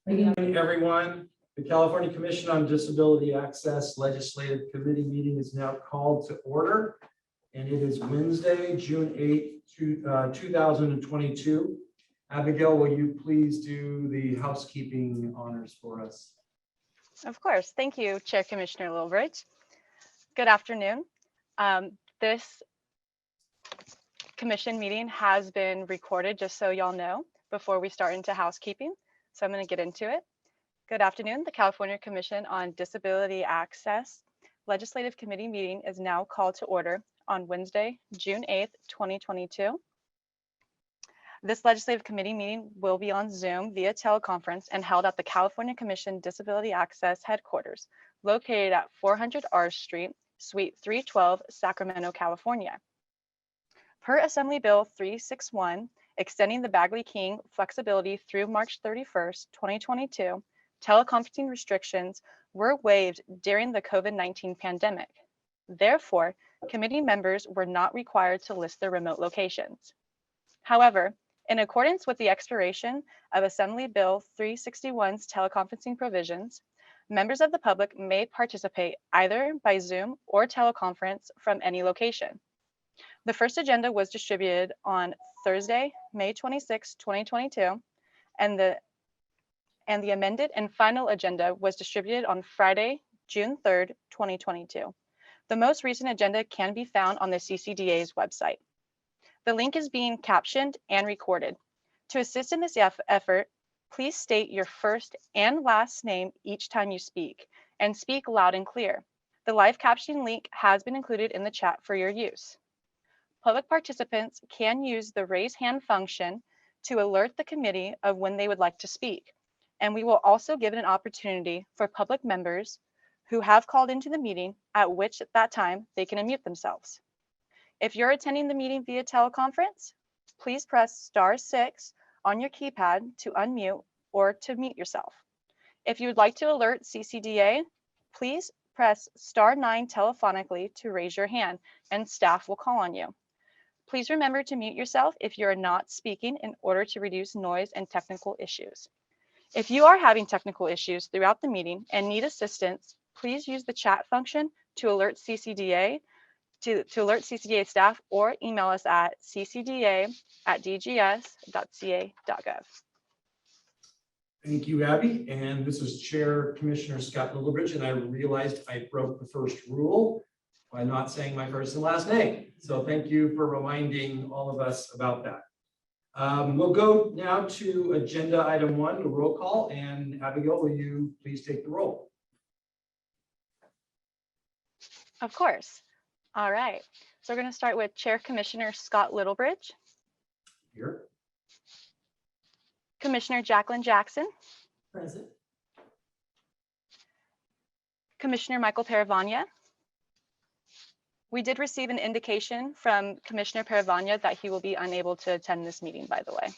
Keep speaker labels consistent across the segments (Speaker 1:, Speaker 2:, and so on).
Speaker 1: Good evening, everyone. The California Commission on Disability Access Legislative Committee meeting is now called to order, and it is Wednesday, June 8th, 2022. Abigail, will you please do the housekeeping honors for us?
Speaker 2: Of course. Thank you, Chair Commissioner Lilbridge. Good afternoon. This commission meeting has been recorded, just so y'all know, before we start into housekeeping. So I'm going to get into it. Good afternoon. The California Commission on Disability Access Legislative Committee meeting is now called to order on Wednesday, June 8th, 2022. This legislative committee meeting will be on Zoom via teleconference and held at the California Commission Disability Access headquarters, located at 400 R Street, Suite 312, Sacramento, California. Per Assembly Bill 361, extending the Bagley-King flexibility through March 31st, 2022, teleconferencing restrictions were waived during the COVID-19 pandemic. Therefore, committee members were not required to list their remote locations. However, in accordance with the expiration of Assembly Bill 361's teleconferencing provisions, members of the public may participate either by Zoom or teleconference from any location. The first agenda was distributed on Thursday, May 26, 2022, and the amended and final agenda was distributed on Friday, June 3rd, 2022. The most recent agenda can be found on the CCDA's website. The link is being captioned and recorded. To assist in this effort, please state your first and last name each time you speak, and speak loud and clear. The live captioning link has been included in the chat for your use. Public participants can use the raise hand function to alert the committee of when they would like to speak. And we will also give an opportunity for public members who have called into the meeting, at which at that time they can unmute themselves. If you're attending the meeting via teleconference, please press *6 on your keypad to unmute or to mute yourself. If you would like to alert CCDA, please press *9 telephonically to raise your hand and staff will call on you. Please remember to mute yourself if you are not speaking in order to reduce noise and technical issues. If you are having technical issues throughout the meeting and need assistance, please use the chat function to alert CCDA staff, or email us at ccda@dgs.ca.gov.
Speaker 1: Thank you, Abby. And this is Chair Commissioner Scott Lillibridge, and I realized I broke the first rule by not saying my first and last name. So thank you for reminding all of us about that. We'll go now to agenda item 1, the roll call. And Abigail, will you please take the roll?
Speaker 2: Of course. All right. So we're going to start with Chair Commissioner Scott Lillibridge.
Speaker 1: Here.
Speaker 2: Commissioner Jacqueline Jackson.
Speaker 3: Present.
Speaker 2: Commissioner Michael Paravagna. We did receive an indication from Commissioner Paravagna that he will be unable to attend this meeting, by the way.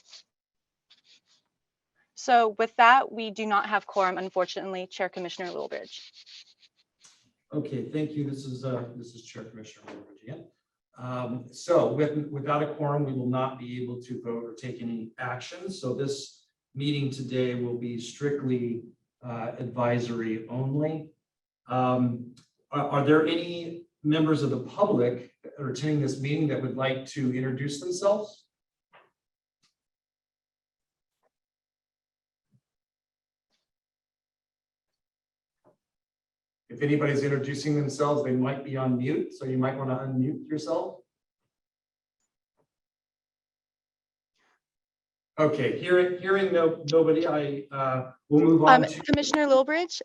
Speaker 2: So with that, we do not have quorum, unfortunately, Chair Commissioner Lillibridge.
Speaker 1: Okay, thank you. This is Chair Commissioner Lillibridge again. So without a quorum, we will not be able to vote or take any action. So this meeting today will be strictly advisory only. Are there any members of the public that are attending this meeting that would like to introduce themselves? If anybody's introducing themselves, they might be on mute, so you might want to unmute yourself. Okay, hearing nobody, we'll move on to
Speaker 2: Commissioner Lillibridge,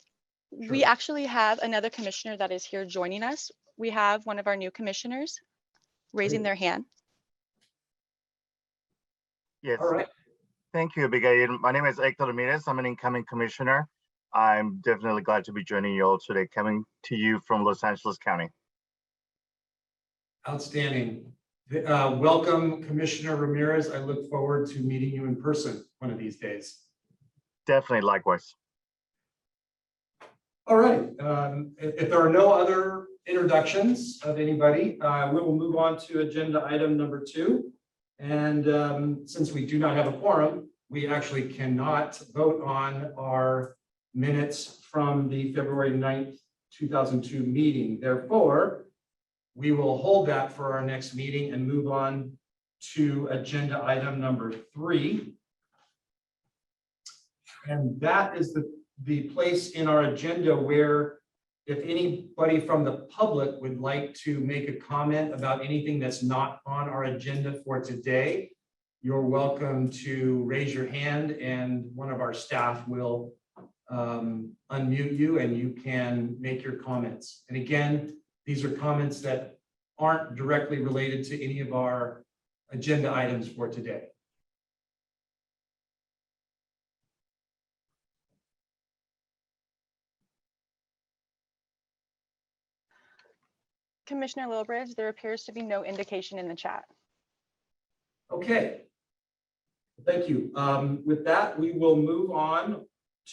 Speaker 1: Sure.
Speaker 2: We actually have another commissioner that is here joining us. We have one of our new commissioners raising their hand.
Speaker 4: Yes,
Speaker 1: All right.
Speaker 4: thank you, Abigail. My name is Hector Ramirez. I'm an incoming commissioner. I'm definitely glad to be joining you all today, coming to you from Los Angeles County.
Speaker 1: Outstanding. Welcome, Commissioner Ramirez. I look forward to meeting you in person one of these days.
Speaker 4: Definitely, likewise.
Speaker 1: All right. If there are no other introductions of anybody, we will move on to agenda item number 2. And since we do not have a quorum, we actually cannot vote on our minutes from the February 9th, 2002 meeting. Therefore, we will hold that for our next meeting and move on to agenda item number 3. And that is the place in our agenda where if anybody from the public would like to make a comment about anything that's not on our agenda for today, you're welcome to raise your hand and one of our staff will unmute you and you can make your comments. And again, these are comments that aren't directly related to any of our agenda items for today.
Speaker 2: Commissioner Lilbridge, there appears to be no indication in the chat.
Speaker 1: Okay. Thank you. With that, we will move on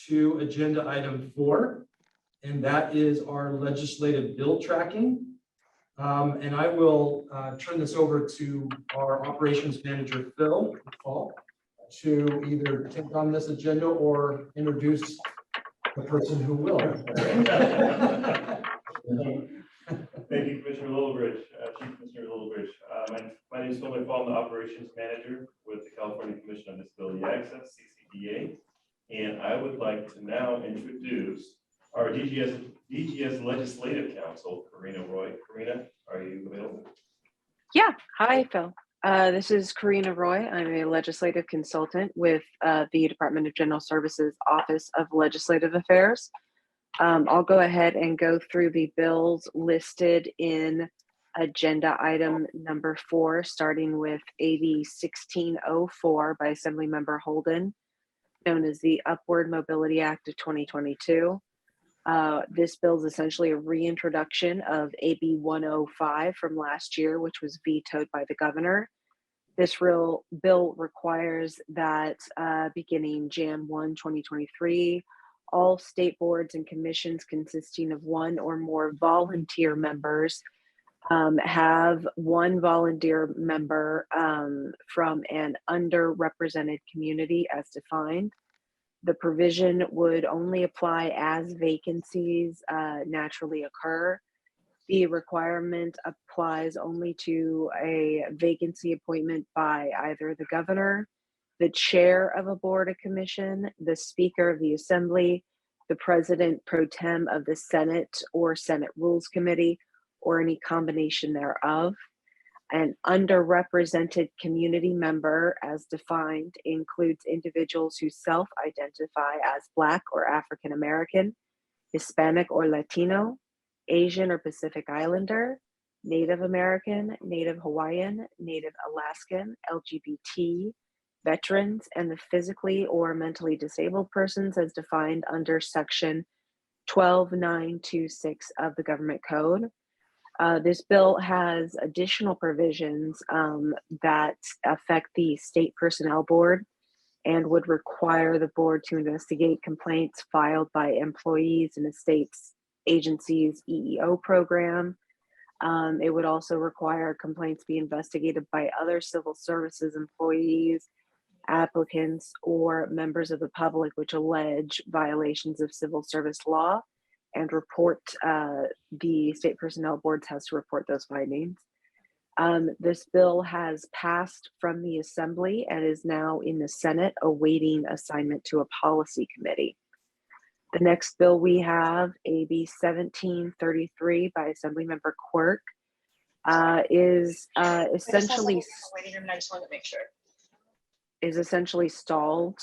Speaker 1: to agenda item 4, and that is our legislative bill tracking. And I will turn this over to our operations manager, Paul, to either take on this agenda or introduce the person who will.
Speaker 3: Thank you, Commissioner Lilbridge, Chief Commissioner Lilbridge. My name is Phil McFall, I'm the Operations Manager with the California Commission on Disability Access, CCDA. And I would like to now introduce our DGS Legislative Counsel, Karina Roy. Karina, are you available?
Speaker 5: Yeah, hi Phil. This is Karina Roy. I'm a legislative consultant with the Department of General Services Office of Legislative Affairs. I'll go ahead and go through the bills listed in agenda item number 4, starting with AB 1604 by Assemblymember Holden, known as the Upward Mobility Act of 2022. This bill is essentially a reintroduction of AB 105 from last year, which was vetoed by the governor. This bill requires that beginning Jan 1, 2023, all state boards and commissions consisting of 1 or more volunteer members have 1 volunteer member from an underrepresented community as defined. The provision would only apply as vacancies naturally occur. The requirement applies only to a vacancy appointment by either the governor, the chair of a board or commission, the speaker of the assembly, the president pro tem of the Senate or Senate Rules Committee, or any combination thereof. An underrepresented community member, as defined, includes individuals who self-identify as Black or African American, Hispanic or Latino, Asian or Pacific Islander, Native American, Native Hawaiian, Native Alaskan, LGBT, veterans, and the physically or mentally disabled persons as defined under section 12926 of the Government Code. This bill has additional provisions that affect the State Personnel Board and would require the board to investigate complaints filed by employees in the state's agency's EEO program. It would also require complaints be investigated by other civil services employees, applicants, or members of the public which allege violations of civil service law, and report, the State Personnel Board has to report those findings. This bill has passed from the Assembly and is now in the Senate awaiting assignment to a policy committee. The next bill we have, AB 1733 by Assemblymember Quirk, is essentially stalled.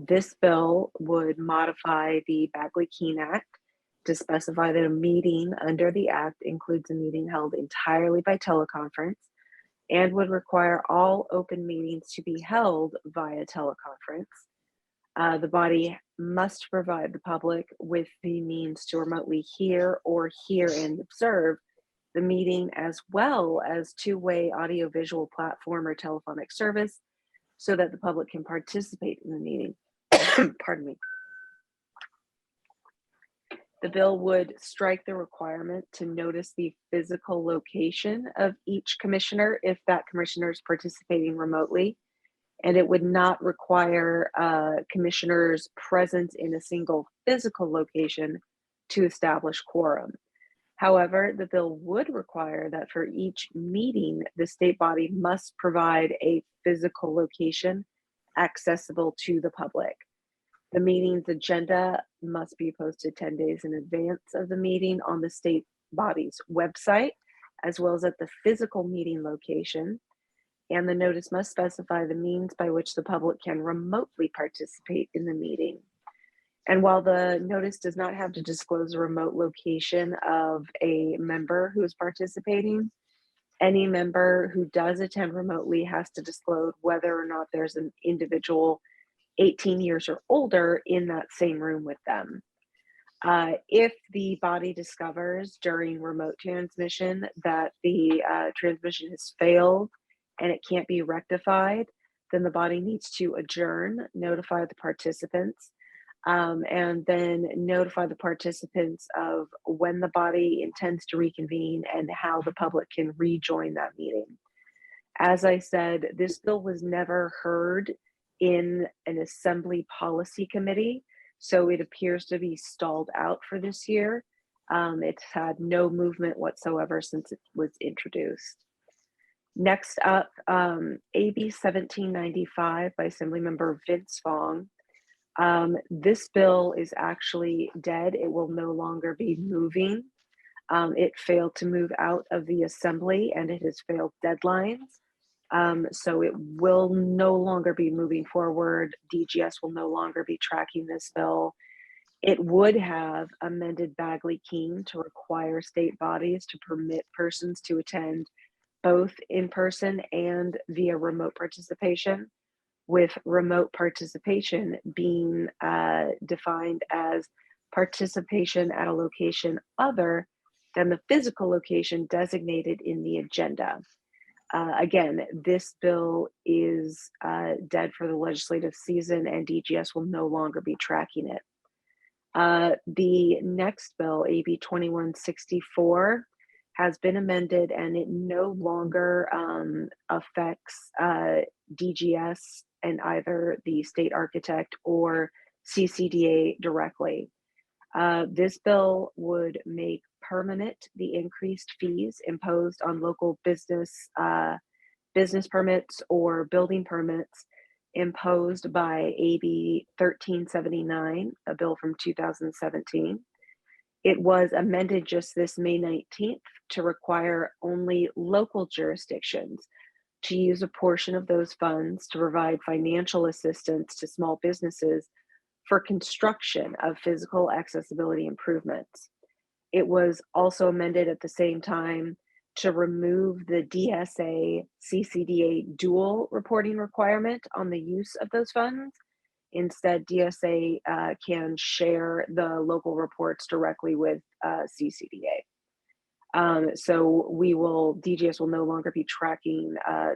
Speaker 5: This bill would modify the Bagley-Keene Act to specify that a meeting under the act includes a meeting held entirely by teleconference and would require all open meetings to be held via teleconference. The body must provide the public with the means to remotely hear and observe the meeting, as well as two-way audiovisual platform or telephonic service, so that the public can participate in the meeting. Pardon me. The bill would strike the requirement to notice the physical location of each commissioner if that commissioner is participating remotely, and it would not require commissioners' presence in a single physical location to establish quorum. However, the bill would require that for each meeting, the state body must provide a physical location accessible to the public. The meeting's agenda must be posted 10 days in advance of the meeting on the state body's website, as well as at the physical meeting location. And the notice must specify the means by which the public can remotely participate in the meeting. And while the notice does not have to disclose a remote location of a member who is participating, any member who does attend remotely has to disclose whether or not there's an individual 18 years or older in that same room with them. If the body discovers during remote transmission that the transmission has failed and it can't be rectified, then the body needs to adjourn, notify the participants, and then notify the participants of when the body intends to reconvene and how the public can rejoin that meeting. As I said, this bill was never heard in an assembly policy committee, so it appears to be stalled out for this year. It's had no movement whatsoever since it was introduced. Next up, AB 1795 by Assemblymember Vince Fong. This bill is actually dead. It will no longer be moving. It failed to move out of the assembly and it has failed deadlines. So it will no longer be moving forward. DGS will no longer be tracking this bill. It would have amended Bagley-Keene to require state bodies to permit persons to attend both in person and via remote participation, with remote participation being defined as participation at a location other than the physical location designated in the agenda. Again, this bill is dead for the legislative season and DGS will no longer be tracking it. The next bill, AB 2164, has been amended and it no longer affects DGS and either the state architect or CCDA directly. This bill would make permanent the increased fees imposed on local business permits or building permits imposed by AB 1379, a bill from 2017. It was amended just this May 19th to require only local jurisdictions to use a portion of those funds to provide financial assistance to small businesses for construction of physical accessibility improvements. It was also amended at the same time to remove the DSA CCDA dual reporting requirement on the use of those funds. Instead, DSA can share the local reports directly with CCDA. So DGS will no longer be tracking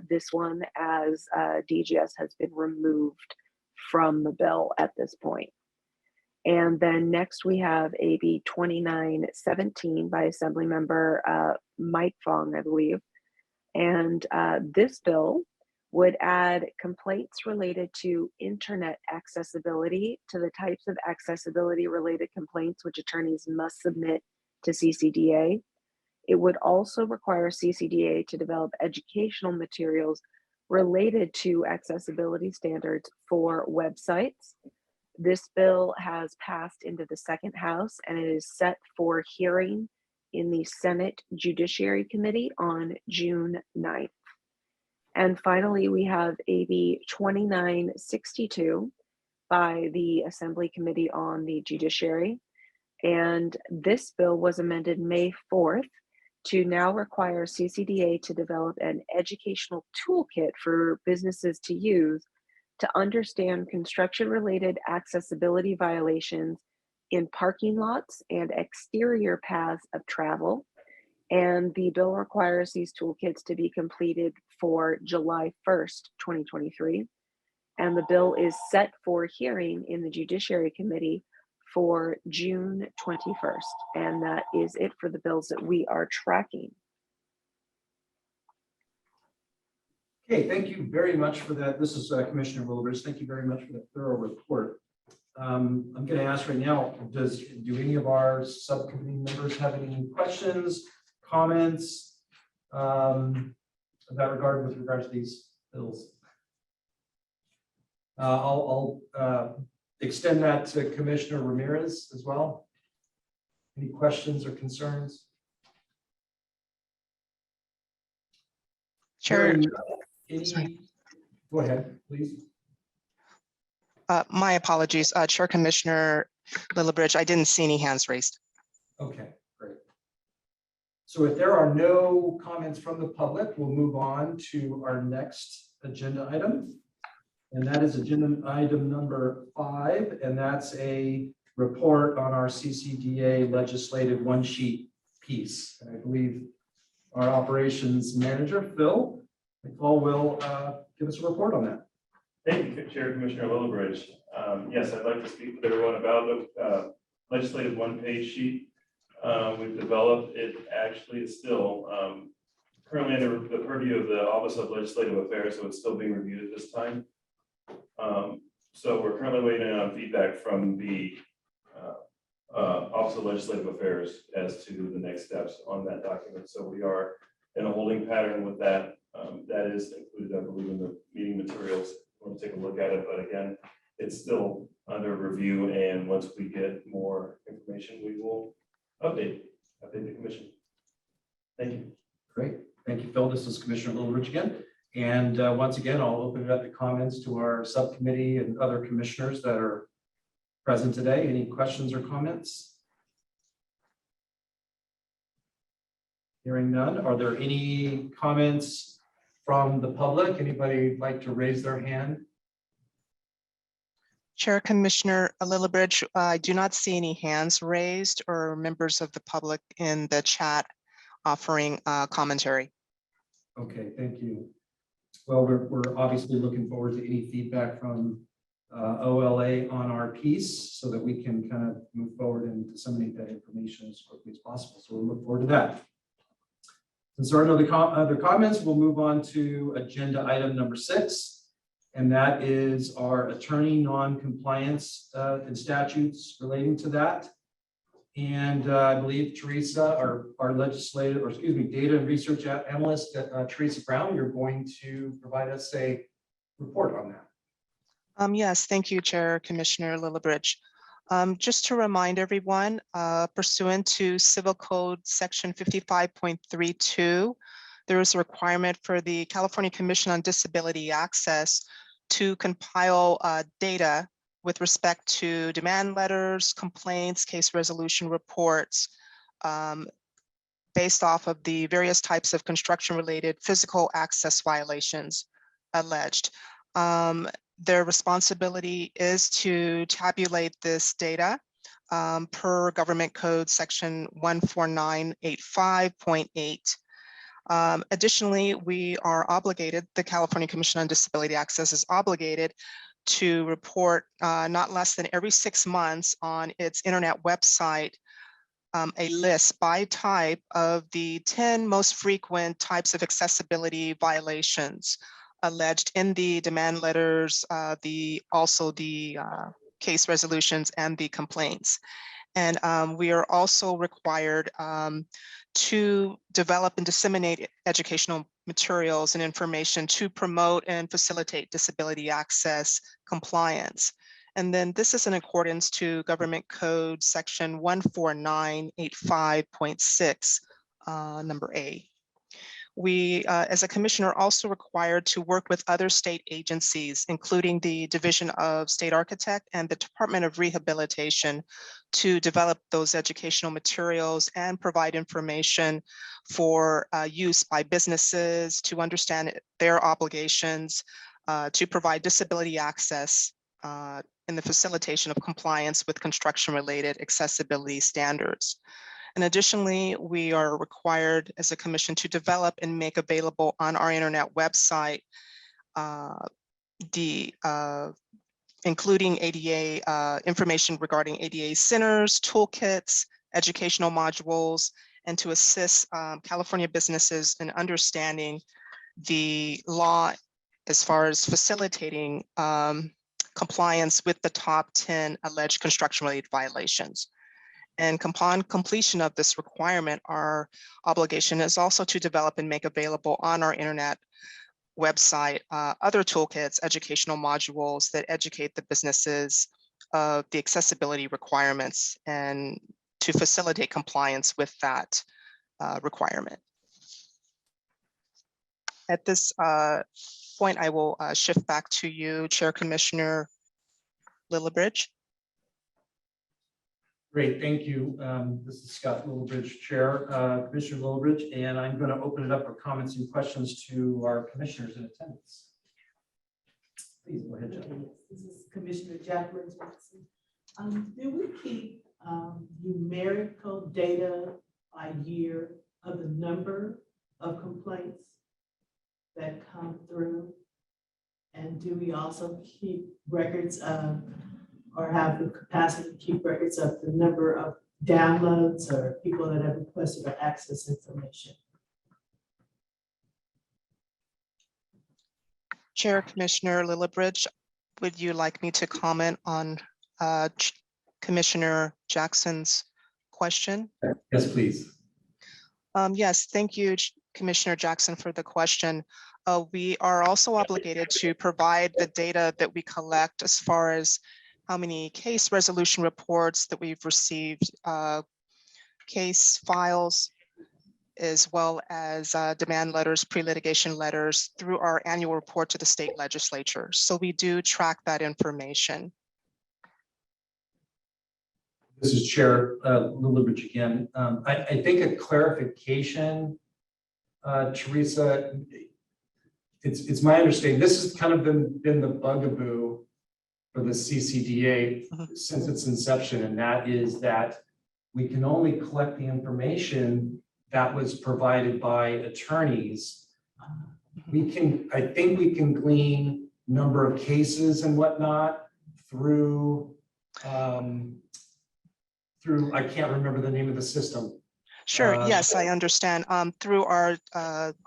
Speaker 5: this one as DGS has been removed from the bill at this point. And then next we have AB 2917 by Assemblymember Mike Fong, I believe. And this bill would add complaints related to internet accessibility to the types of accessibility related complaints which attorneys must submit to CCDA. It would also require CCDA to develop educational materials related to accessibility standards for websites. This bill has passed into the second house and it is set for hearing in the Senate Judiciary Committee on June 9th. And finally, we have AB 2962 by the Assembly Committee on the Judiciary. And this bill was amended May 4th to now require CCDA to develop an educational toolkit for businesses to use to understand construction-related accessibility violations in parking lots and exterior paths of travel. And the bill requires these toolkits to be completed for July 1st, 2023. And the bill is set for hearing in the Judiciary Committee for June 21st. And that is it for the bills that we are tracking.
Speaker 1: Okay, thank you very much for that. This is Commissioner Wilbur. Thank you very much for that thorough report. I'm going to ask right now, do any of our subcommittee members have any questions, comments with regard to these bills? I'll extend that to Commissioner Ramirez as well. Any questions or concerns?
Speaker 6: Chair,
Speaker 1: Go ahead, please.
Speaker 6: my apologies, Chair Commissioner Lillibridge, I didn't see any hands raised.
Speaker 1: Okay, great. So if there are no comments from the public, we'll move on to our next agenda item. And that is agenda item number 5, and that's a report on our CCDA legislative one-sheet piece. And I believe our operations manager, Phil McFall, will give us a report on that.
Speaker 3: Thank you, Chair Commissioner Lillibridge. Yes, I'd like to speak with everyone about the legislative one-page sheet. We've developed it. Actually, it's still currently under the purview of the Office of Legislative Affairs, so it's still being reviewed at this time. So we're currently waiting on feedback from the Office of Legislative Affairs as to the next steps on that document. So we are in a holding pattern with that. That is included, I believe, in the meeting materials. We'll take a look at it, but again, it's still under review. And once we get more information, we will update the commission. Thank you.
Speaker 1: Great. Thank you, Phil. This is Commissioner Lillibridge again. And once again, I'll open it up to comments to our subcommittee and other commissioners that are present today. Any questions or comments? Hearing none. Are there any comments from the public? Anybody like to raise their hand?
Speaker 6: Chair Commissioner Lillibridge, I do not see any hands raised or members of the public in the chat offering commentary.
Speaker 1: Okay, thank you. Well, we're obviously looking forward to any feedback from OLA on our piece so that we can kind of move forward and disseminate that information as quickly as possible. So we'll look forward to that. Since there are no other comments, we'll move on to agenda item number 6. And that is our attorney non-compliance and statutes relating to that. And I believe Teresa, our legislative, or excuse me, data and research analyst, Teresa Brown, you're going to provide us a report on that.
Speaker 6: Yes, thank you, Chair Commissioner Lillibridge. Just to remind everyone, pursuant to Civil Code Section 55.32, there is a requirement for the California Commission on Disability Access to compile data with respect to demand letters, complaints, case resolution reports, based off of the various types of construction-related physical access violations alleged. Their responsibility is to tabulate this data per Government Code Section 14985.8. Additionally, we are obligated, the California Commission on Disability Access is obligated to report not less than every 6 months on its internet website a list by type of the 10 most frequent types of accessibility violations alleged in the demand letters, also the case resolutions and the complaints. And we are also required to develop and disseminate educational materials and information to promote and facilitate disability access compliance. And then this is in accordance to Government Code Section 14985.6, number A. We, as a commission, are also required to work with other state agencies, including the Division of State Architect and the Department of Rehabilitation, to develop those educational materials and provide information for use by businesses to understand their obligations to provide disability access in the facilitation of compliance with construction-related accessibility standards. And additionally, we are required as a commission to develop and make available on our internet website including ADA information regarding ADA centers, toolkits, educational modules, and to assist California businesses in understanding the law as far as facilitating compliance with the top 10 alleged construction-related violations. And upon completion of this requirement, our obligation is also to develop and make available on our internet website other toolkits, educational modules that educate the businesses of the accessibility requirements and to facilitate compliance with that requirement. At this point, I will shift back to you, Chair Commissioner Lillibridge.
Speaker 1: Great, thank you. This is Scott Lillibridge, Chair, Commissioner Lillibridge, and I'm going to open it up for comments and questions to our commissioners in attendance. Please go ahead, John.
Speaker 7: This is Commissioner Jacqueline Johnson. Do we keep numerical data by year of the number of complaints that come through? And do we also keep records of, or have the capacity to keep records of the number of downloads or people that have requested or access information?
Speaker 6: Chair Commissioner Lillibridge, would you like me to comment on Commissioner Jackson's question?
Speaker 1: Yes, please.
Speaker 6: Yes, thank you, Commissioner Jackson, for the question. We are also obligated to provide the data that we collect as far as how many case resolution reports that we've received, case files, as well as demand letters, pre-litigation letters through our annual report to the state legislature. So we do track that information.
Speaker 1: This is Chair Lillibridge again. I think a clarification, Teresa, it's my understanding, this has kind of been the bugaboo for the CCDA since its inception, and that is that we can only collect the information that was provided by attorneys. I think we can glean number of cases and whatnot through, I can't remember the name of the system.
Speaker 6: Sure, yes, I understand, through our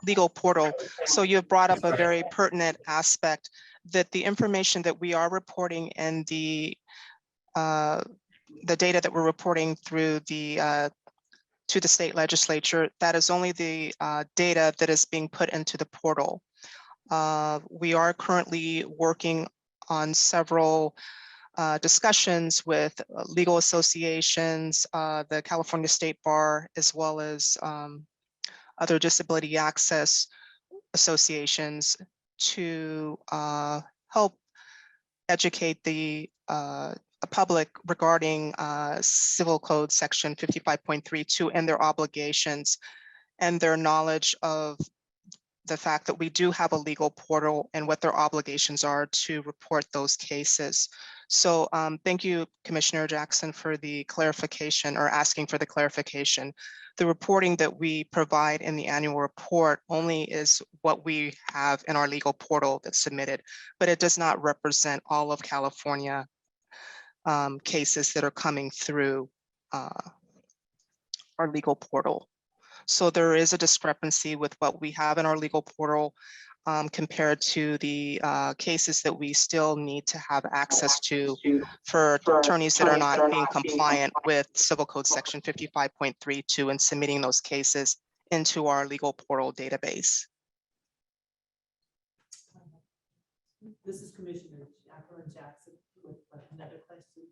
Speaker 6: legal portal. So you have brought up a very pertinent aspect, that the information that we are reporting and the data that we're reporting through the to the state legislature, that is only the data that is being put into the portal. We are currently working on several discussions with legal associations, the California State Bar, as well as other disability access associations to help educate the public regarding Civil Code Section 55.32 and their obligations and their knowledge of the fact that we do have a legal portal and what their obligations are to report those cases. So thank you, Commissioner Jackson, for the clarification, or asking for the clarification. The reporting that we provide in the annual report only is what we have in our legal portal that's submitted, but it does not represent all of California cases that are coming through our legal portal. So there is a discrepancy with what we have in our legal portal compared to the cases that we still need to have access to for attorneys that are not being compliant with Civil Code Section 55.32 and submitting those cases into our legal portal database.
Speaker 7: This is Commissioner Jacqueline Jackson with another question.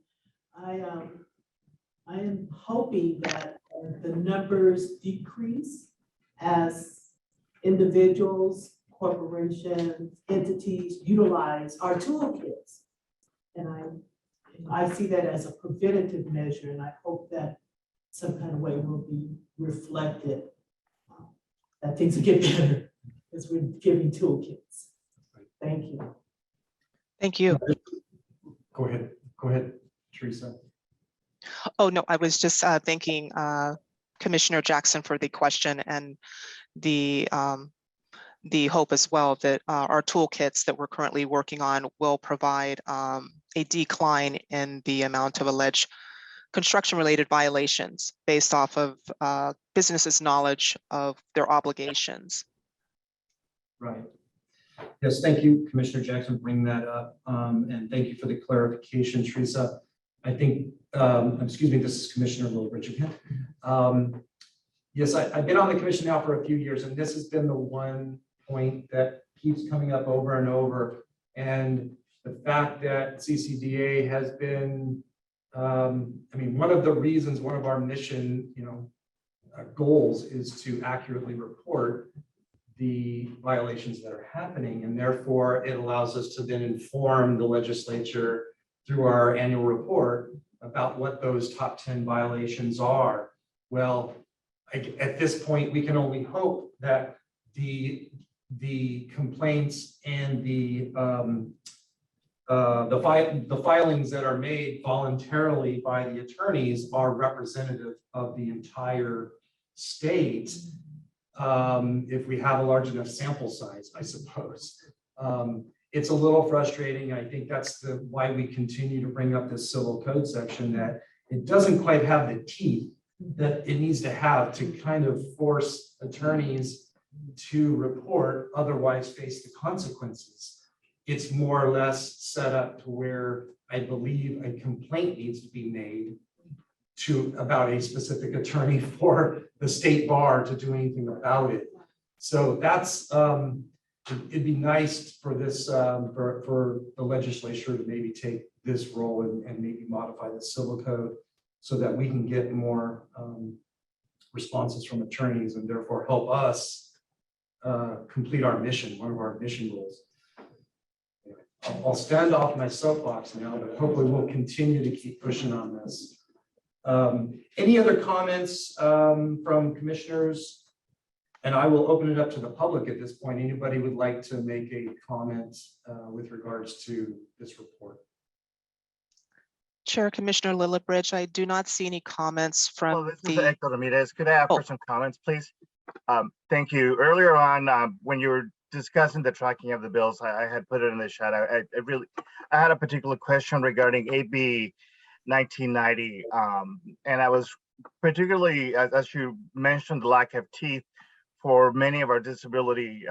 Speaker 7: I am hoping that the numbers decrease as individuals, corporations, entities utilize our toolkits. And I see that as a preventative measure, and I hope that some kind of way will be reflected, that things will get better as we're giving toolkits. Thank you.
Speaker 6: Thank you.
Speaker 1: Go ahead, Teresa.
Speaker 6: Oh, no, I was just thanking Commissioner Jackson for the question and the hope as well that our toolkits that we're currently working on will provide a decline in the amount of alleged construction-related violations based off of businesses' knowledge of their obligations.
Speaker 1: Right. Yes, thank you, Commissioner Jackson, for bringing that up. And thank you for the clarification, Teresa. I think, excuse me, this is Commissioner Lillibridge again. Yes, I've been on the commission now for a few years, and this has been the one point that keeps coming up over and over. And the fact that CCDA has been, I mean, one of the reasons, one of our mission, goals is to accurately report the violations that are happening, and therefore it allows us to then inform the legislature through our annual report about what those top 10 violations are. Well, at this point, we can only hope that the complaints and the filings that are made voluntarily by the attorneys are representative of the entire state. If we have a large enough sample size, I suppose. It's a little frustrating. I think that's why we continue to bring up this civil code section, that it doesn't quite have the teeth that it needs to have to kind of force attorneys to report, otherwise face the consequences. It's more or less set up to where I believe a complaint needs to be made about a specific attorney for the state bar to do anything about it. So that's, it'd be nice for this, for the legislature to maybe take this role and maybe modify the civil code so that we can get more responses from attorneys and therefore help us complete our mission, one of our mission goals. I'll stand off my soapbox now, but hopefully we'll continue to keep pushing on this. Any other comments from commissioners? And I will open it up to the public at this point. Anybody would like to make a comment with regards to this report?
Speaker 6: Chair Commissioner Lillibridge, I do not see any comments
Speaker 4: Well,
Speaker 6: from
Speaker 4: this is
Speaker 6: the,
Speaker 4: Hector Ramirez. Could I offer some comments, please? Thank you. Earlier on, when you were discussing the tracking of the bills, I had put it in the chat. I had a particular question regarding AB 1990, and I was particularly, as you mentioned, the lack of teeth for many of our disability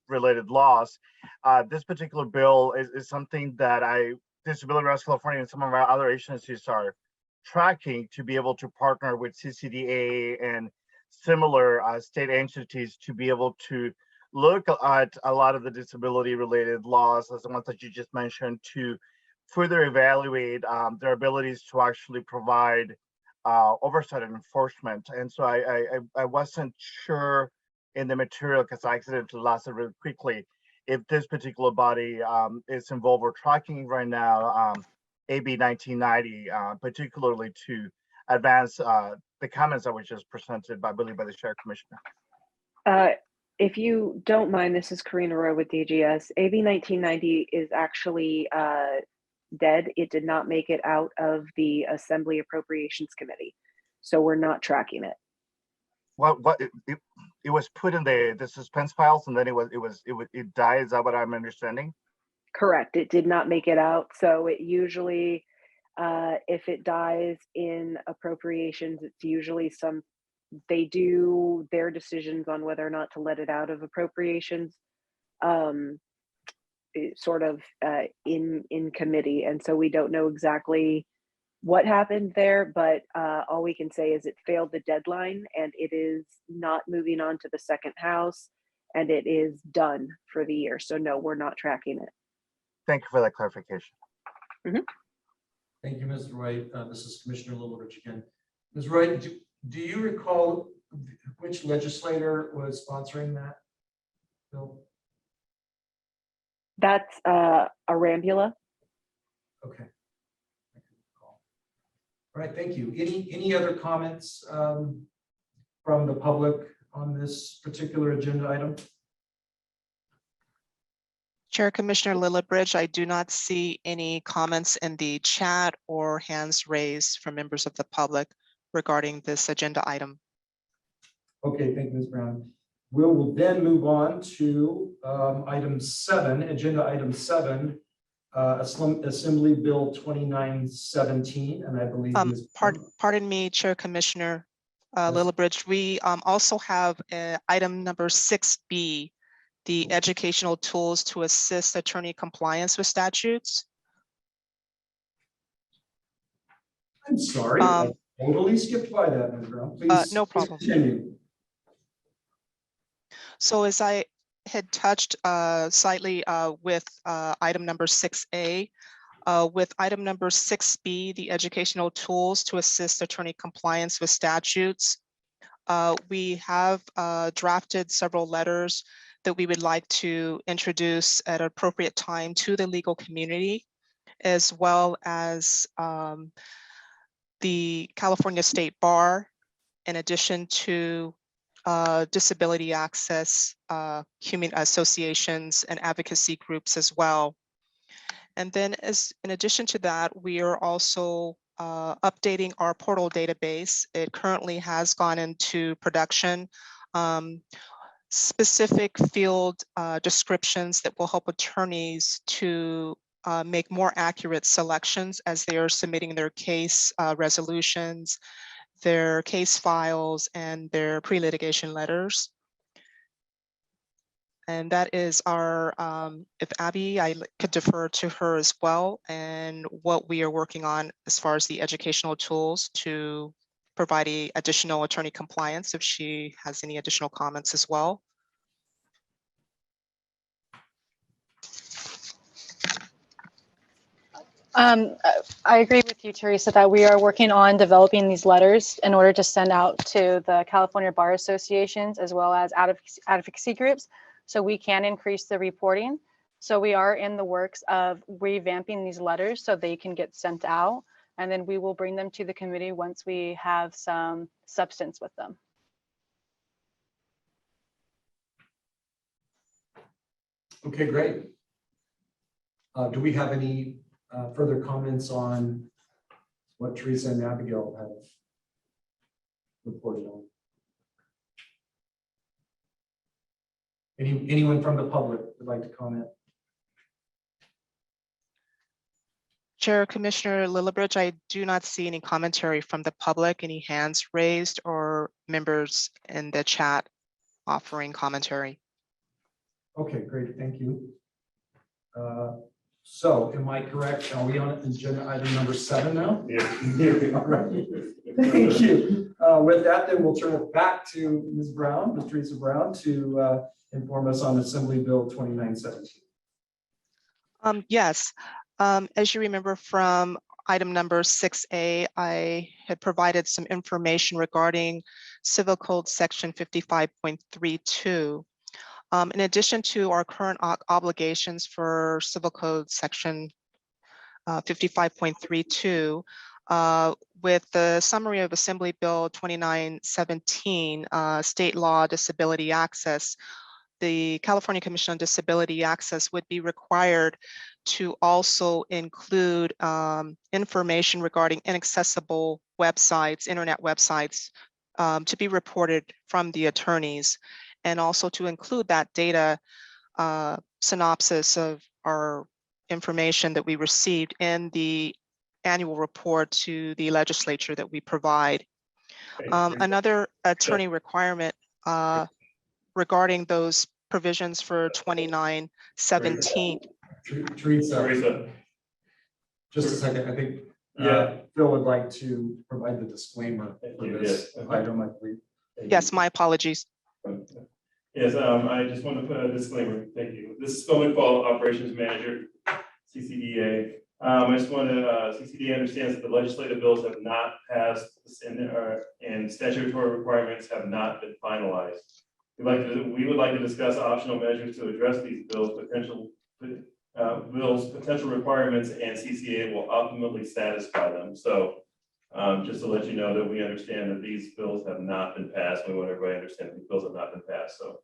Speaker 4: related laws. This particular bill is something that Disability Rights California and some of our other agencies are tracking to be able to partner with CCDA and similar state entities to be able to look at a lot of the disability related laws, as the ones that you just mentioned, to further evaluate their abilities to actually provide oversight and enforcement. And so I wasn't sure in the material, because I accidentally lost it really quickly, if this particular body is involved or tracking right now AB 1990, particularly to advance the comments that were just presented by, I believe, by the Chair Commissioner.
Speaker 5: If you don't mind, this is Karina Roy with DGS. AB 1990 is actually dead. It did not make it out of the Assembly Appropriations Committee, so we're not tracking it.
Speaker 4: It was put in the suspense files, and then it died. Is that what I'm understanding?
Speaker 5: Correct. It did not make it out. So it usually, if it dies in appropriations, it's usually they do their decisions on whether or not to let it out of appropriations, sort of in committee. And so we don't know exactly what happened there, but all we can say is it failed the deadline and it is not moving on to the second house, and it is done for the year. So no, we're not tracking it.
Speaker 4: Thank you for that clarification.
Speaker 5: Mm-hmm.
Speaker 1: Thank you, Ms. Roy. This is Commissioner Lillibridge again. Ms. Roy, do you recall which legislator was sponsoring that bill?
Speaker 5: That's Arambula.
Speaker 1: Okay. All right, thank you. Any other comments from the public on this particular agenda item?
Speaker 6: Chair Commissioner Lillibridge, I do not see any comments in the chat or hands raised from members of the public regarding this agenda item.
Speaker 1: Okay, thank you, Ms. Brown. We will then move on to item 7, agenda item 7, Assembly Bill 2917, and I believe Ms.
Speaker 6: Pardon me, Chair Commissioner Lillibridge. We also have item number 6B the educational tools to assist attorney compliance with statutes.
Speaker 1: I'm sorry, I totally skipped by that, Ms. Brown. Please.
Speaker 6: No
Speaker 1: please
Speaker 6: problem.
Speaker 1: Continue.
Speaker 6: So as I had touched slightly with item number 6A, with item number 6B, the educational tools to assist attorney compliance with statutes, we have drafted several letters that we would like to introduce at an appropriate time to the legal community, as well as the California State Bar, in addition to disability access, human associations and advocacy groups as well. And then in addition to that, we are also updating our portal database. It currently has gone into production. Specific field descriptions that will help attorneys to make more accurate selections as they are submitting their case resolutions, their case files, and their pre-litigation letters. And that is our, if Abby, I could defer to her as well, and what we are working on as far as the educational tools to provide additional attorney compliance, if she has any additional comments as well.
Speaker 2: I agree with you, Teresa, that we are working on developing these letters in order to send out to the California Bar Associations as well as advocacy groups, so we can increase the reporting. So we are in the works of revamping these letters so they can get sent out, and then we will bring them to the committee once we have some substance with them.
Speaker 1: Okay, great. Do we have any further comments on what Teresa and Abigail have reported on? Anyone from the public would like to comment?
Speaker 6: Chair, Commissioner Lillibridge, I do not see any commentary from the public, any hands raised or members in the chat offering commentary.
Speaker 1: Okay, great, thank you. So am I correct? Are we on agenda item number 7 now?
Speaker 3: Yeah.
Speaker 1: Here we are. Right. Thank you. With that, then we'll turn it back to Ms. Brown, Ms. Teresa Brown, to inform us on Assembly Bill 2917.
Speaker 6: Yes, as you remember from item number 6A, I had provided some information regarding Civil Code Section 55.32. In addition to our current obligations for Civil Code Section 55.32, with the summary of Assembly Bill 2917, State Law Disability Access, the California Commission on Disability Access would be required to also include information regarding inaccessible websites, internet websites, to be reported from the attorneys, and also to include that data synopsis of our information that we received in the annual report to the legislature that we provide. Another attorney requirement regarding those provisions for 2917.
Speaker 1: Teresa, just a second. I think Phil would like to provide the disclaimer for this item, I believe.
Speaker 6: Yes, my apologies.
Speaker 3: Yes, I just want to put a disclaimer. Thank you. This is Phil McFall, Operations Manager, CCDA. I just want to, CCDA understands that the legislative bills have not passed and statutory requirements have not been finalized. We would like to discuss optional measures to address these potential requirements, and CCDA will ultimately satisfy them. So just to let you know that we understand that these bills have not been passed. We want everybody to understand that these bills have not been passed. So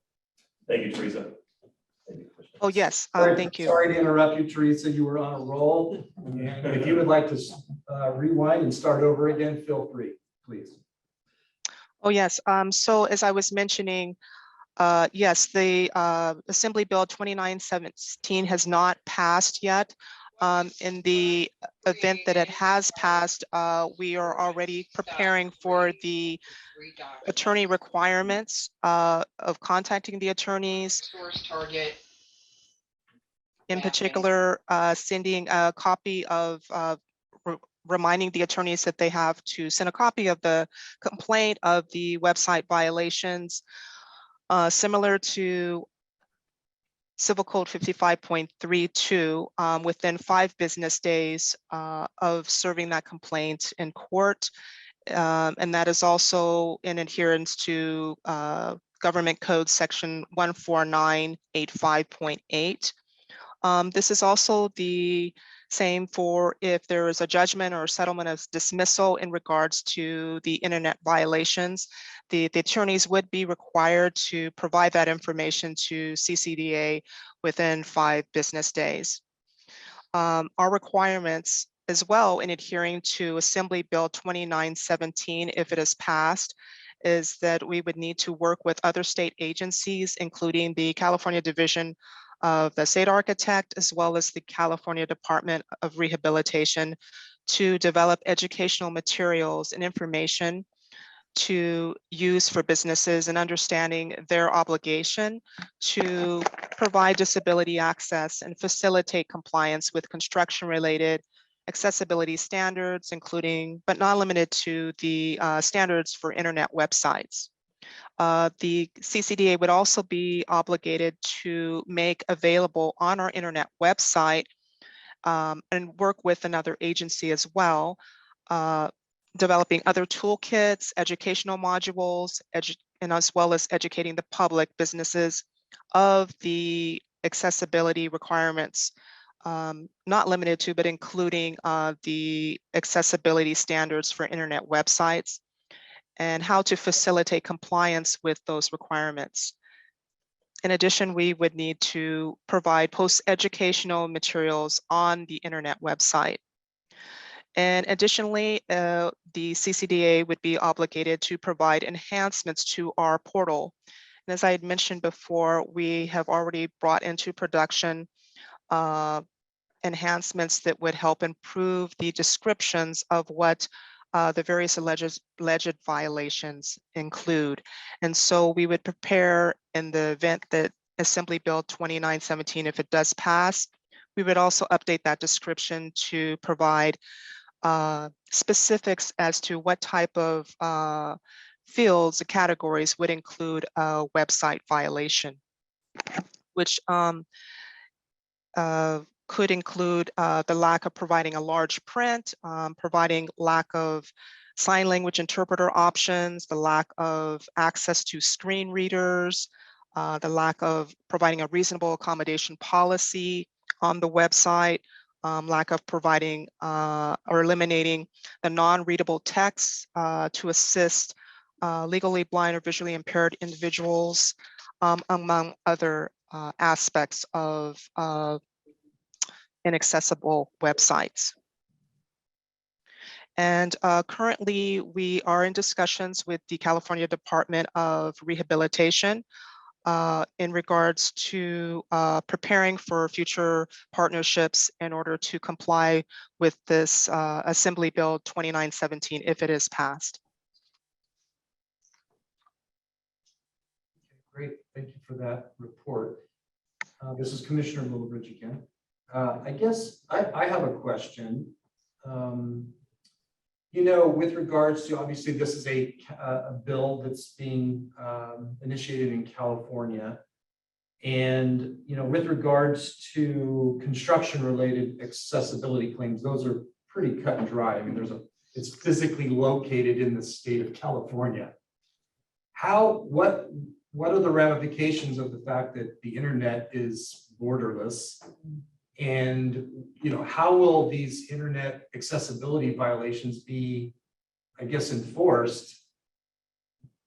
Speaker 3: thank you, Teresa. Thank you,
Speaker 6: Oh, yes, thank you.
Speaker 1: Sorry to interrupt you, Teresa. You were on a roll. And if you would like to rewind and start over again, feel free, please.
Speaker 6: Oh, yes. So as I was mentioning, yes, the Assembly Bill 2917 has not passed yet. In the event that it has passed, we are already preparing for the attorney requirements of contacting the attorneys. In particular, sending a copy of reminding the attorneys that they have to send a copy of the complaint of the website violations, similar to Civil Code 55.32 within 5 business days of serving that complaint in court. And that is also in adherence to Government Code Section 14985.8. This is also the same for if there is a judgment or settlement of dismissal in regards to the internet violations. The attorneys would be required to provide that information to CCDA within 5 business days. Our requirements as well in adhering to Assembly Bill 2917, if it is passed, is that we would need to work with other state agencies, including the California Division of the State Architect, as well as the California Department of Rehabilitation, to develop educational materials and information to use for businesses and understanding their obligation to provide disability access and facilitate compliance with construction-related accessibility standards, including, but not limited to, the standards for internet websites. The CCDA would also be obligated to make available on our internet website and work with another agency as well, developing other toolkits, educational modules, and as well as educating the public, businesses, of the accessibility requirements, not limited to, but including the accessibility standards for internet websites, and how to facilitate compliance with those requirements. In addition, we would need to provide post-educational materials on the internet website. And additionally, the CCDA would be obligated to provide enhancements to our portal. And as I had mentioned before, we have already brought into production enhancements that would help improve the descriptions of what the various alleged violations include. And so we would prepare, in the event that Assembly Bill 2917, if it does pass, we would also update that description to provide specifics as to what type of fields or categories would include a website violation, which could include the lack of providing a large print, providing lack of sign language interpreter options, the lack of access to screen readers, the lack of providing a reasonable accommodation policy on the website, lack of providing or eliminating the non-readable text to assist legally blind or visually impaired individuals, among other aspects of inaccessible websites. And currently, we are in discussions with the California Department of Rehabilitation in regards to preparing for future partnerships in order to comply with this Assembly Bill 2917, if it is passed.
Speaker 1: Great, thank you for that report. This is Commissioner Lillibridge again. I guess I have a question. You know, with regards to, obviously, this is a bill that's being initiated in California. And, you know, with regards to construction-related accessibility claims, those are pretty cut and dry. I mean, it's physically located in the state of California. What are the ramifications of the fact that the internet is borderless? And, you know, how will these internet accessibility violations be, I guess, enforced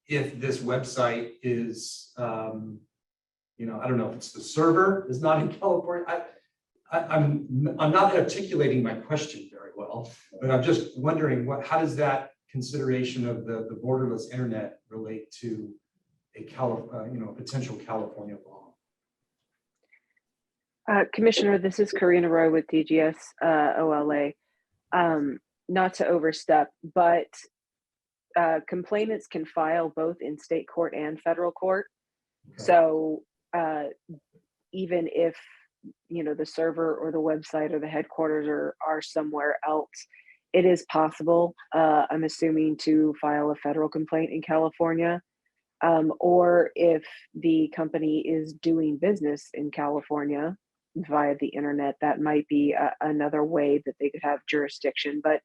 Speaker 1: if this website is, you know, I don't know if it's the server is not in California. I'm not articulating my question very well, but I'm just wondering how does that consideration of the borderless internet relate to a potential California law?
Speaker 5: Commissioner, this is Karina Roy with DGS OLA. Not to overstep, but complainants can file both in state court and federal court. So even if the server or the website or the headquarters are somewhere else, it is possible, I'm assuming, to file a federal complaint in California. Or if the company is doing business in California via the internet, that might be another way that they could have jurisdiction. But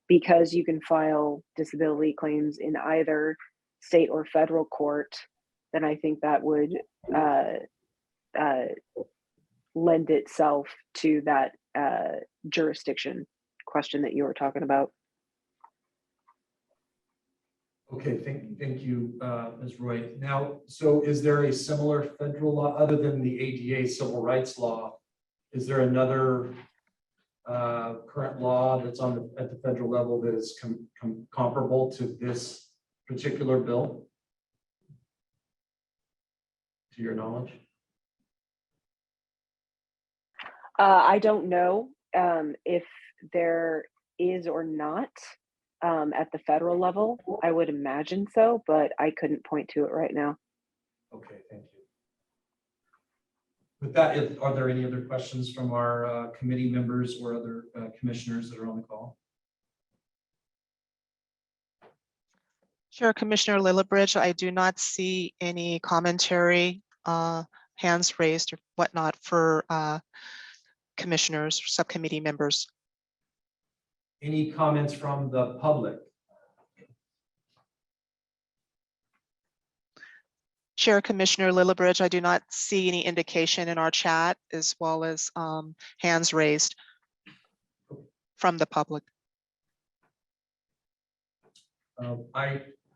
Speaker 5: because you can file disability claims in either state or federal court, then I think that would lend itself to that jurisdiction question that you were talking about.
Speaker 1: Okay, thank you, Ms. Roy. Now, so is there a similar federal law other than the ADA civil rights law? Is there another current law that's at the federal level that is comparable to this particular bill? To your knowledge?
Speaker 5: I don't know if there is or not at the federal level. I would imagine so, but I couldn't point to it right now.
Speaker 1: Okay, thank you. With that, are there any other questions from our committee members or other commissioners that are on the call?
Speaker 6: Sure, Commissioner Lillibridge, I do not see any commentary, hands raised or whatnot for commissioners, subcommittee members.
Speaker 1: Any comments from the public?
Speaker 6: Chair Commissioner Lillibridge, I do not see any indication in our chat as well as hands raised from the public.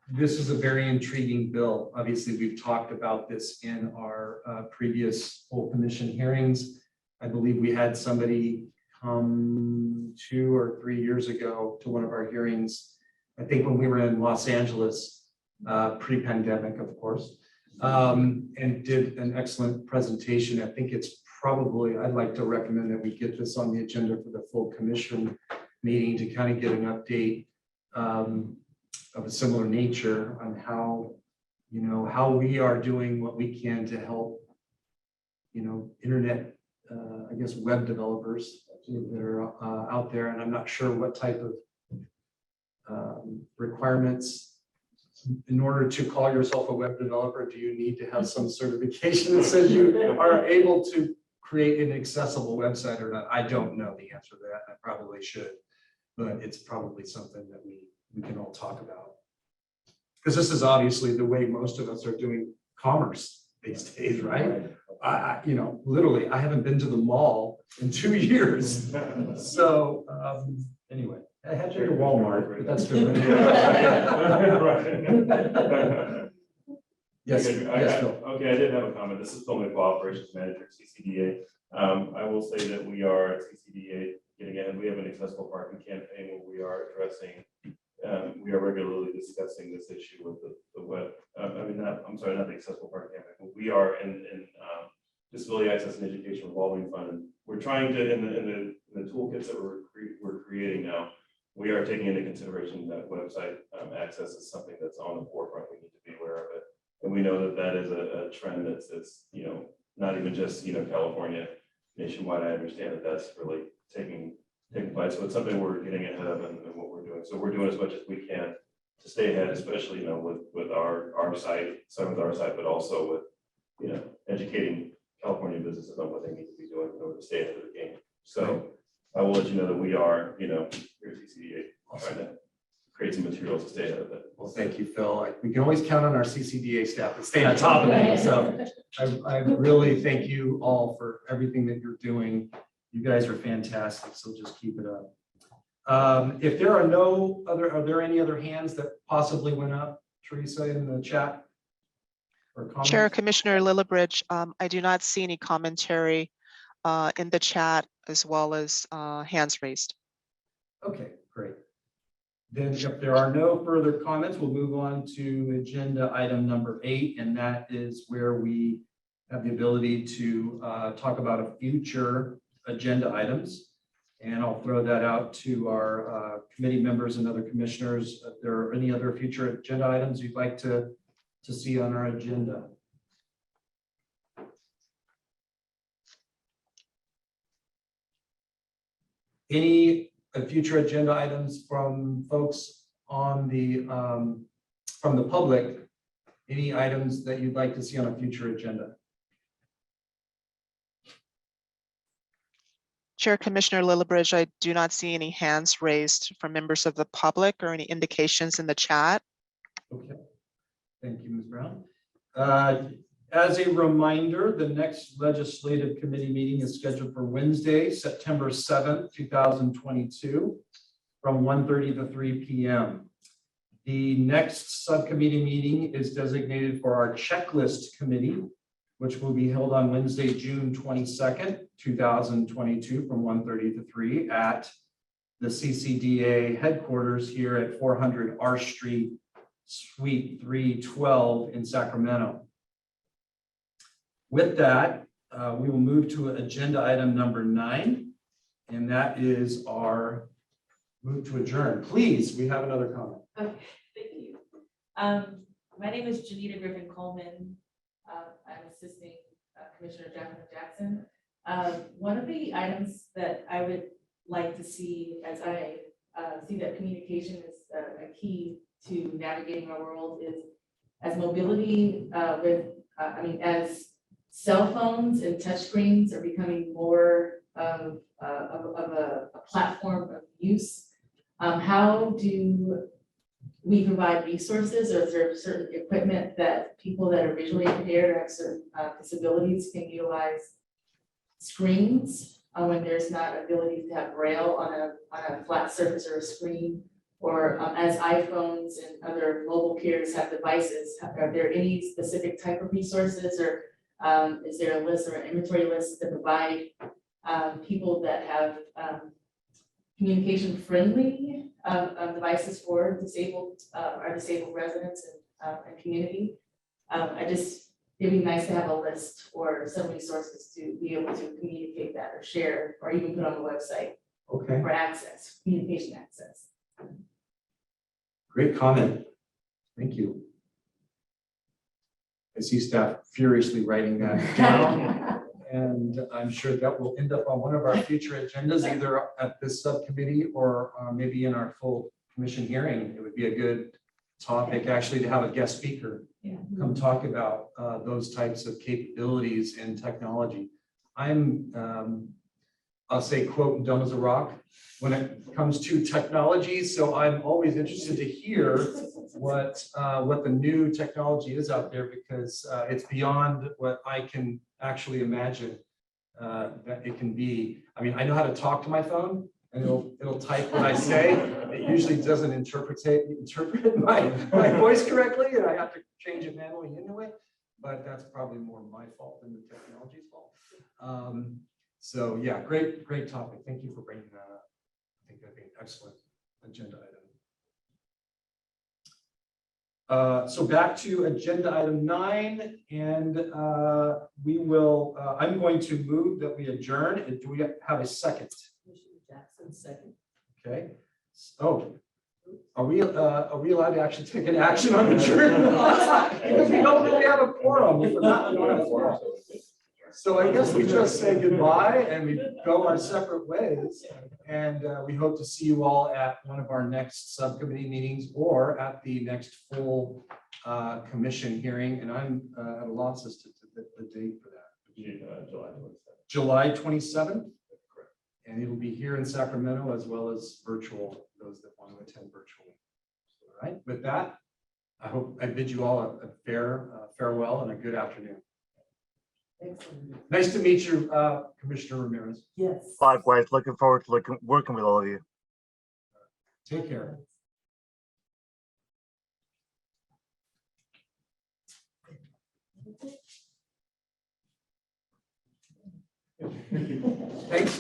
Speaker 1: This is a very intriguing bill. Obviously, we've talked about this in our previous full commission hearings. I believe we had somebody come 2 or 3 years ago to one of our hearings. I think when we were in Los Angeles, pre-pandemic, of course, and did an excellent presentation. I think it's probably, I'd like to recommend that we get this on the agenda for the full commission meeting to kind of get an update of a similar nature on how, how we are doing what we can to help, internet, I guess, web developers that are out there. And I'm not sure what type of requirements. In order to call yourself a web developer, do you need to have some certification that says you are able to create an accessible website or not? I don't know the answer to that. I probably should, but it's probably something that we can all talk about. Because this is obviously the way most of us are doing commerce these days, right? Literally, I haven't been to the mall in 2 years. So anyway. I had to go to Walmart, but that's different. Yes, Phil.
Speaker 3: Okay, I did have a comment. This is Phil McFaul, Operations Manager, CCDA. I will say that we are at CCDA getting ahead. We have an accessible parking campaign where we are addressing, we are regularly discussing this issue with the web. I'm sorry, not the accessible parking campaign, but we are in Disability Access and Education Revolving Fund. And we're trying to, in the toolkits that we're creating now, we are taking into consideration that website access is something that's on the forefront. We need to be aware of it. And we know that that is a trend that's not even just, California, nationwide. I understand that that's really taking place. So it's something we're getting ahead of and what we're doing. So we're doing as much as we can to stay ahead, especially, with our site, but also with, educating California businesses on what they need to be doing in order to stay ahead of the game. So I will let you know that we are, here at CCDA, trying to create some materials to stay ahead of it.
Speaker 1: Well, thank you, Phil. We can always count on our CCDA staff to stay on top of it. So I really thank you all for everything that you're doing. You guys are fantastic, so just keep it up. If there are are there any other hands that possibly went up, Teresa, in the chat? Or comments?
Speaker 6: Chair Commissioner Lillibridge, I do not see any commentary in the chat as well as hands raised.
Speaker 1: Okay, great. Then if there are no further comments, we'll move on to agenda item number 8, and that is where we have the ability to talk about a future agenda items. And I'll throw that out to our committee members and other commissioners. If there are any other future agenda items you'd like to see on our agenda. Any future agenda items from folks on the from the public? Any items that you'd like to see on a future agenda?
Speaker 6: Chair Commissioner Lillibridge, I do not see any hands raised from members of the public or any indications in the chat.
Speaker 1: Okay, thank you, Ms. Brown. As a reminder, the next legislative committee meeting is scheduled for Wednesday, September 7th, 2022, from 1:30 to 3 p.m. The next subcommittee meeting is designated for our checklist committee, which will be held on Wednesday, June 22nd, 2022, from 1:30 to 3 at the CCDA headquarters here at 400 R Street, Suite 312 in Sacramento. With that, we will move to agenda item number 9, and that is our move to adjourn. Please, we have another comment.
Speaker 8: Okay, thank you. My name is Janita Griffin Coleman. I'm assisting Commissioner Jackson. One of the items that I would like to see, as I see that communication is a key to navigating our world, is as mobility as cell phones and touchscreens are becoming more of a platform of use. How do we provide resources, or is there certain equipment that people that are visually impaired or have certain disabilities can utilize screens when there's not ability to have braille on a flat surface or a screen, or as iPhones and other mobile carriers have devices, are there any specific type of resources, or is there a list or an inventory list to provide people that have communication friendly devices for our disabled residents and community? It'd be nice to have a list or some resources to be able to communicate that or share, or even put on the website
Speaker 1: Okay,
Speaker 8: for access, communication access.
Speaker 1: great comment. Thank you. I see staff furiously writing that down. And I'm sure that will end up on one of our future agendas, either at this subcommittee or maybe in our full commission hearing. It would be a good topic actually to have a guest speaker
Speaker 8: Yeah.
Speaker 1: come talk about those types of capabilities in technology. I'll say, quote, dumb as a rock when it comes to technology. So I'm always interested to hear what the new technology is out there, because it's beyond what I can actually imagine that it can be. I mean, I know how to talk to my phone, and it'll type what I say. It usually doesn't interpret my voice correctly, and I have to change it manually anyway. But that's probably more my fault than the technology's fault. So yeah, great topic. Thank you for bringing that up. I think that'd be an excellent agenda item. So back to agenda item 9, and we will. I'm going to move that we adjourn. And do we have a second?
Speaker 7: Commissioner Jackson, second.
Speaker 1: Okay. Oh, are we allowed to actually take an action on adjournment? Because we don't really have a quorum. We forgot we don't have a quorum. So I guess we just say goodbye and we go our separate ways. And we hope to see you all at one of our next subcommittee meetings or at the next full commission hearing. And I'm at a loss as to the date for that. July 27th. And it'll be here in Sacramento as well as virtual, those that want to attend virtually. All right, with that, I hope I bid you all a farewell and a good afternoon.
Speaker 7: Excellent.
Speaker 1: Nice to meet you, Commissioner Ramirez.
Speaker 7: Yes.
Speaker 4: Likewise, looking forward to working with all of you.
Speaker 1: Take care. Thanks.